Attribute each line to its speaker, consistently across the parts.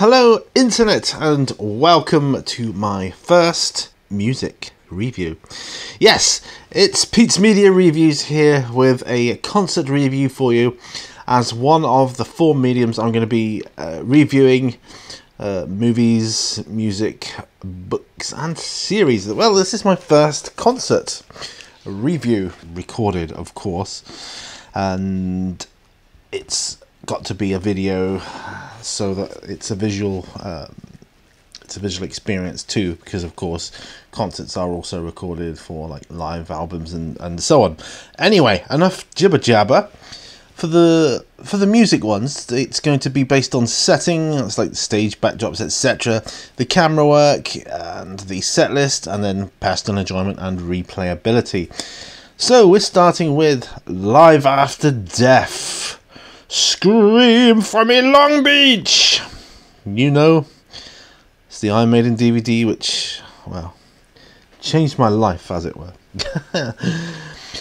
Speaker 1: Hello Internet and welcome to my first music review. Yes, it's Pete's Media Reviews here with a concert review for you as one of the four mediums I'm going to be reviewing movies, music, books and series. Well, this is my first concert review recorded, of course, and it's got to be a video so that it's a visual experience too, because of course concerts are also recorded for like live albums and so on. Anyway, enough jibber jabber. For the music ones, it's going to be based on setting. It's like the stage backdrops, etc., the camera work and the set list, and then personal enjoyment and replayability. So we're starting with Live After Death. Scream for me, Long Beach! You know, it's the Iron Maiden DVD, which, well, changed my life, as it were.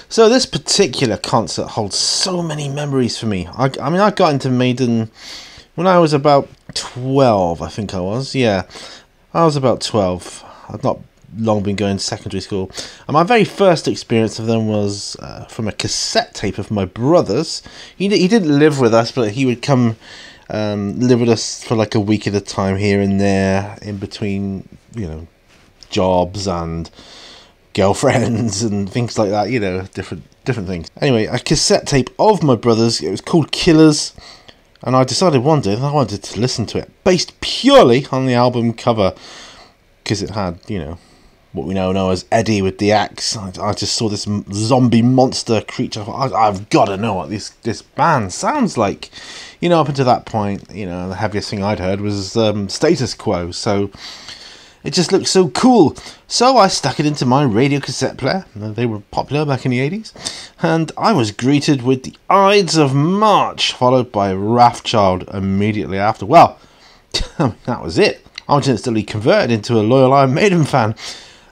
Speaker 1: So this particular concert holds so many memories for me. I mean, I got into Maiden when I was about 12, I think I was. Yeah, I was about 12. I'd not long been going to secondary school. And my very first experience of them was from a cassette tape of my brother's. He didn't live with us, but he would come live with us for like a week at a time here and there, in between, you know, jobs and girlfriends and things like that, you know, different things. Anyway, a cassette tape of my brother's. It was called Killers, and I decided one day that I wanted to listen to it, based purely on the album cover, because it had, you know, what we now know as Eddie with the axe. I just saw this zombie monster creature. I've got to know what this band sounds like. You know, up until that point, you know, the heaviest thing I'd heard was Status Quo, so it just looked so cool. So I stuck it into my radio cassette player. They were popular back in the 80s. And I was greeted with the Ides of March, followed by Wrathchild immediately after. Well, that was it. I was instantly converted into a loyal Iron Maiden fan.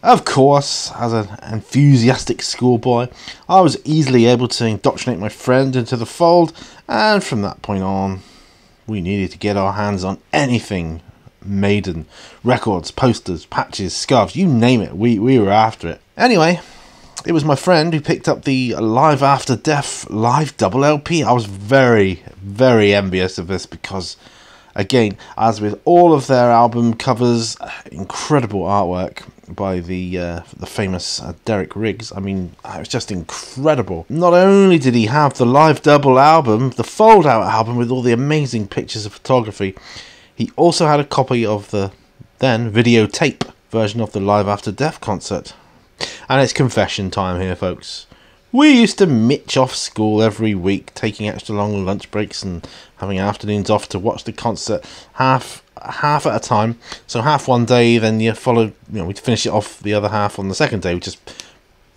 Speaker 1: Of course, as an enthusiastic schoolboy, I was easily able to indoctrinate my friend into the fold. And from that point on, we needed to get our hands on anything Maiden. Records, posters, patches, scarves, you name it, we were after it. Anyway, it was my friend who picked up the Live After Death live double LP. I was very, very envious of this because, again, as with all of their album covers, incredible artwork by the famous Derek Riggs. I mean, it was just incredible. Not only did he have the live double album, the fold-out album with all the amazing pictures of photography, he also had a copy of the then videotape version of the Live After Death concert. And it's confession time here, folks. We used to mitch off school every week, taking extra long lunch breaks and having afternoons off to watch the concert half at a time. So half one day, then you followed, you know, we'd finish it off the other half on the second day. We just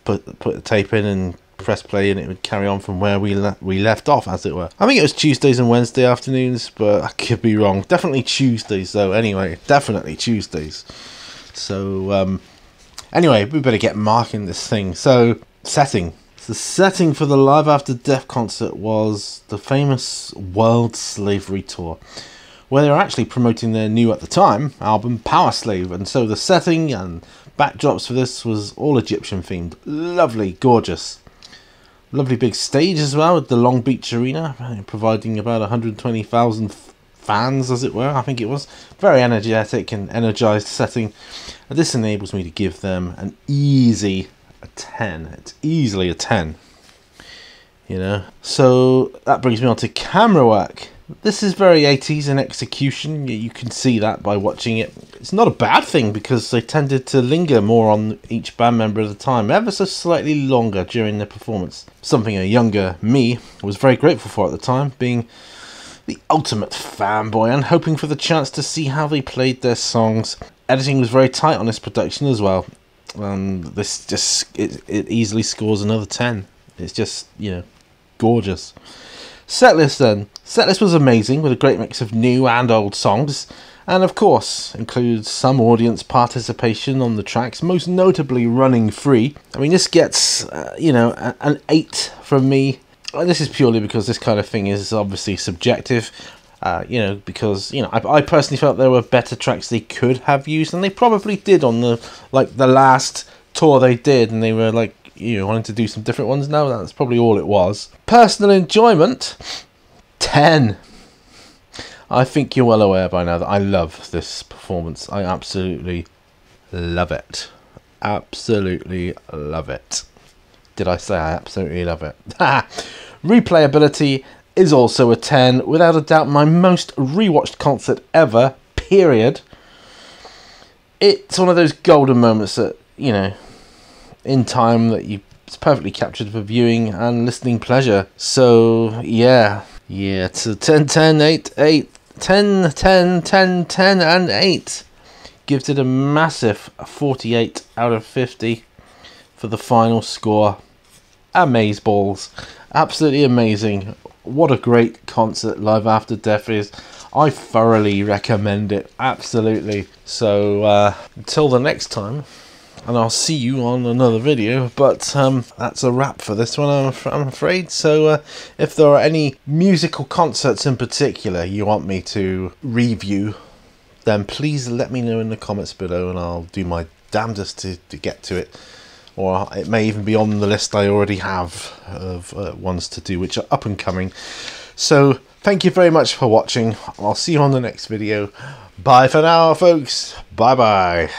Speaker 1: put the tape in and press play, and it would carry on from where we left off, as it were. I think it was Tuesdays and Wednesday afternoons, but I could be wrong. Definitely Tuesdays, though. Anyway, definitely Tuesdays. So anyway, we better get marking this thing. So setting. The setting for the Live After Death concert was the famous World Slavery Tour, where they were actually promoting their new, at the time, album Power Slave. And so the setting and backdrops for this was all Egyptian themed. Lovely, gorgeous. Lovely big stage as well, with the Long Beach Arena, providing about 120,000 fans, as it were, I think it was. Very energetic and energized setting. And this enables me to give them an easy 10. It's easily a 10. You know? So that brings me on to camera work. This is very 80s in execution. You can see that by watching it. It's not a bad thing because they tended to linger more on each band member at a time, ever so slightly longer during their performance. Something a younger me was very grateful for at the time, being the ultimate fanboy and hoping for the chance to see how they played their songs. Editing was very tight on this production as well. This just it easily scores another 10. It's just, you know, gorgeous. Setlist then. Setlist was amazing, with a great mix of new and old songs, and of course includes some audience participation on the tracks, most notably Running Free. I mean, this gets you know, an 8 from me. This is purely because this kind of thing is obviously subjective. You know, because, you know, I personally felt there were better tracks they could have used, and they probably did on the last tour they did, and they were like, you know, wanting to do some different ones. No, that's probably all it was. Personal enjoyment, 10. I think you're well aware by now that I love this performance. I absolutely love it. Absolutely love it. Did I say I absolutely love it? Replayability is also a 10. Without a doubt, my most rewatched concert ever, period. It's one of those golden moments that, you know, in time that it's perfectly captured for viewing and listening pleasure. So, yeah. Yeah, it's a 10, 10, 8, 8. 10, 10, 10, 10, and 8. Gives it a massive 48 out of 50 for the final score. Amazeballs. Absolutely amazing. What a great concert Live After Death is. I thoroughly recommend it. Absolutely. So, until the next time, and I'll see you on another video, but that's a wrap for this one, I'm afraid. So if there are any musical concerts in particular you want me to review, then please let me know in the comments below, and I'll do my damnedest to get to it. Or it may even be on the list I already have of ones to do which are up and coming. So thank you very much for watching. I'll see you on the next video. Bye for now, folks. Bye bye.